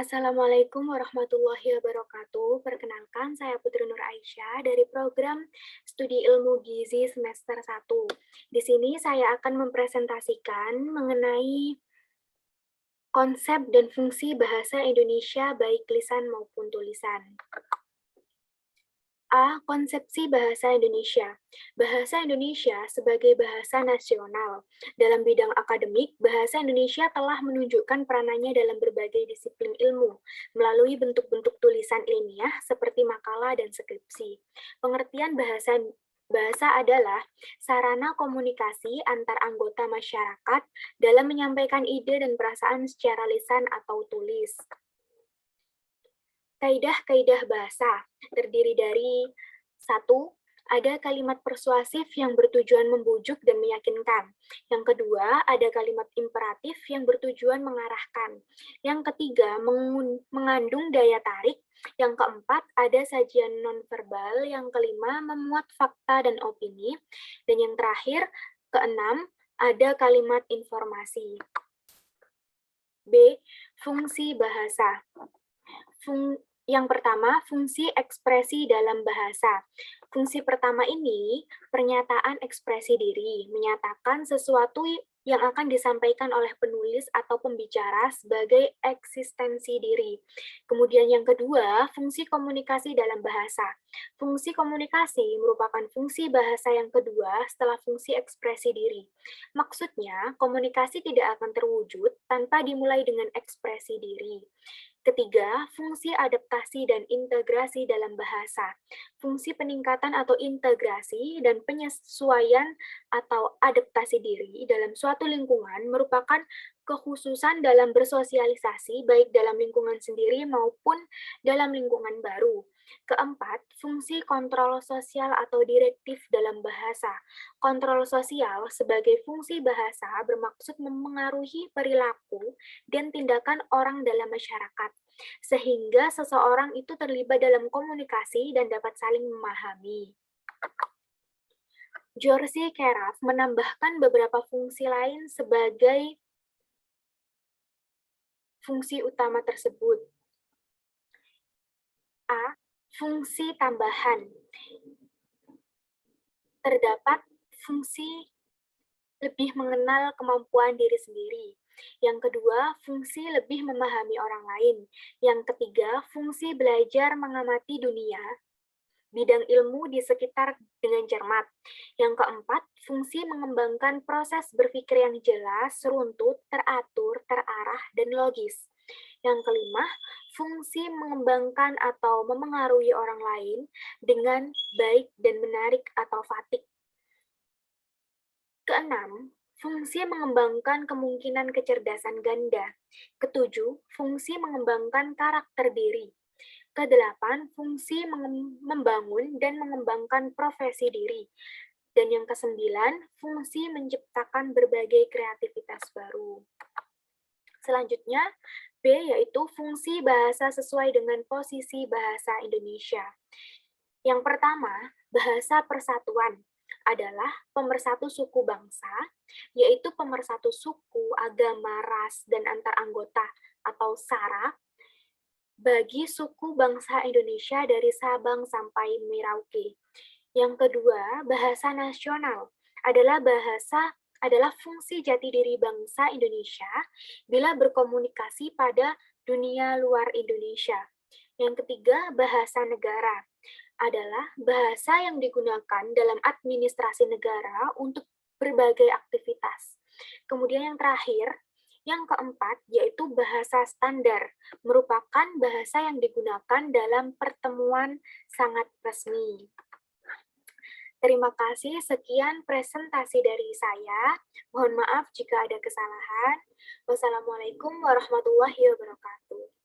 Assalamualaikum warahmatullahi wabarakatuh. Perkenalkan, saya Putri Nur Aisyah dari program Studi Ilmu Gizi semester 1. Di sini saya akan mempresentasikan mengenai konsep dan fungsi bahasa Indonesia baik lisan maupun tulisan. A. Konsepsi bahasa Indonesia. Bahasa Indonesia sebagai bahasa nasional. Dalam bidang akademik, bahasa Indonesia telah menunjukkan peranannya dalam berbagai disiplin ilmu, melalui bentuk-bentuk tulisan ilmiah seperti makalah dan skripsi. Pengertian bahasa adalah sarana komunikasi antar anggota masyarakat dalam menyampaikan ide dan perasaan secara lisan atau tulis. Kaidah-kaidah bahasa terdiri dari 1. Ada kalimat persuasif yang bertujuan membujuk dan meyakinkan. Yang kedua, ada kalimat imperatif yang bertujuan mengarahkan. Yang ketiga, mengandung daya tarik. Yang keempat, ada sajian nonverbal. Yang kelima, memuat fakta dan opini. Dan yang terakhir, keenam, ada kalimat informasi. B. Fungsi bahasa. Yang pertama, fungsi ekspresi dalam bahasa. Fungsi pertama ini, pernyataan ekspresi diri, menyatakan sesuatu yang akan disampaikan oleh penulis atau pembicara sebagai eksistensi diri. Kemudian yang kedua, fungsi komunikasi dalam bahasa. Fungsi komunikasi merupakan fungsi bahasa yang kedua setelah fungsi ekspresi diri. Maksudnya, komunikasi tidak akan terwujud tanpa dimulai dengan ekspresi diri. Ketiga, fungsi adaptasi dan integrasi dalam bahasa. Fungsi peningkatan atau integrasi dan penyesuaian atau adaptasi diri dalam suatu lingkungan merupakan kekhususan dalam bersosialisasi baik dalam lingkungan sendiri maupun dalam lingkungan baru. Keempat, fungsi kontrol sosial atau direktif dalam bahasa. Kontrol sosial sebagai fungsi bahasa bermaksud memengaruhi perilaku dan tindakan orang dalam masyarakat, sehingga seseorang itu terlibat dalam komunikasi dan dapat saling memahami. George Keraf menambahkan beberapa fungsi lain sebagai fungsi utama tersebut. A. Fungsi tambahan. Terdapat fungsi lebih mengenal kemampuan diri sendiri. Yang kedua, fungsi lebih memahami orang lain. Yang ketiga, fungsi belajar mengamati dunia, bidang ilmu di sekitar dengan cermat. Yang keempat, fungsi mengembangkan proses berpikir yang jelas, runtut, teratur, terarah, dan logis. Yang kelima, fungsi mengembangkan atau memengaruhi orang lain dengan baik dan menarik atau fatik. Keenam, fungsi mengembangkan kemungkinan kecerdasan ganda. Ketujuh, fungsi mengembangkan karakter diri. Kedelapan, fungsi membangun dan mengembangkan profesi diri. Dan yang kesembilan, fungsi menciptakan berbagai kreativitas baru. Selanjutnya, B yaitu fungsi bahasa sesuai dengan posisi bahasa Indonesia. Yang pertama, bahasa persatuan adalah pemersatu suku bangsa, yaitu pemersatu suku, agama, ras, dan antar anggota atau SARA bagi suku bangsa Indonesia dari Sabang sampai Merauke. Yang kedua, bahasa nasional adalah fungsi jati diri bangsa Indonesia bila berkomunikasi pada dunia luar Indonesia. Yang ketiga, bahasa negara adalah bahasa yang digunakan dalam administrasi negara untuk berbagai aktivitas. Kemudian yang terakhir, yang keempat, yaitu bahasa standar, merupakan bahasa yang digunakan dalam pertemuan sangat resmi. Terima kasih, sekian presentasi dari saya. Mohon maaf jika ada kesalahan. Wassalamualaikum warahmatullahi wabarakatuh.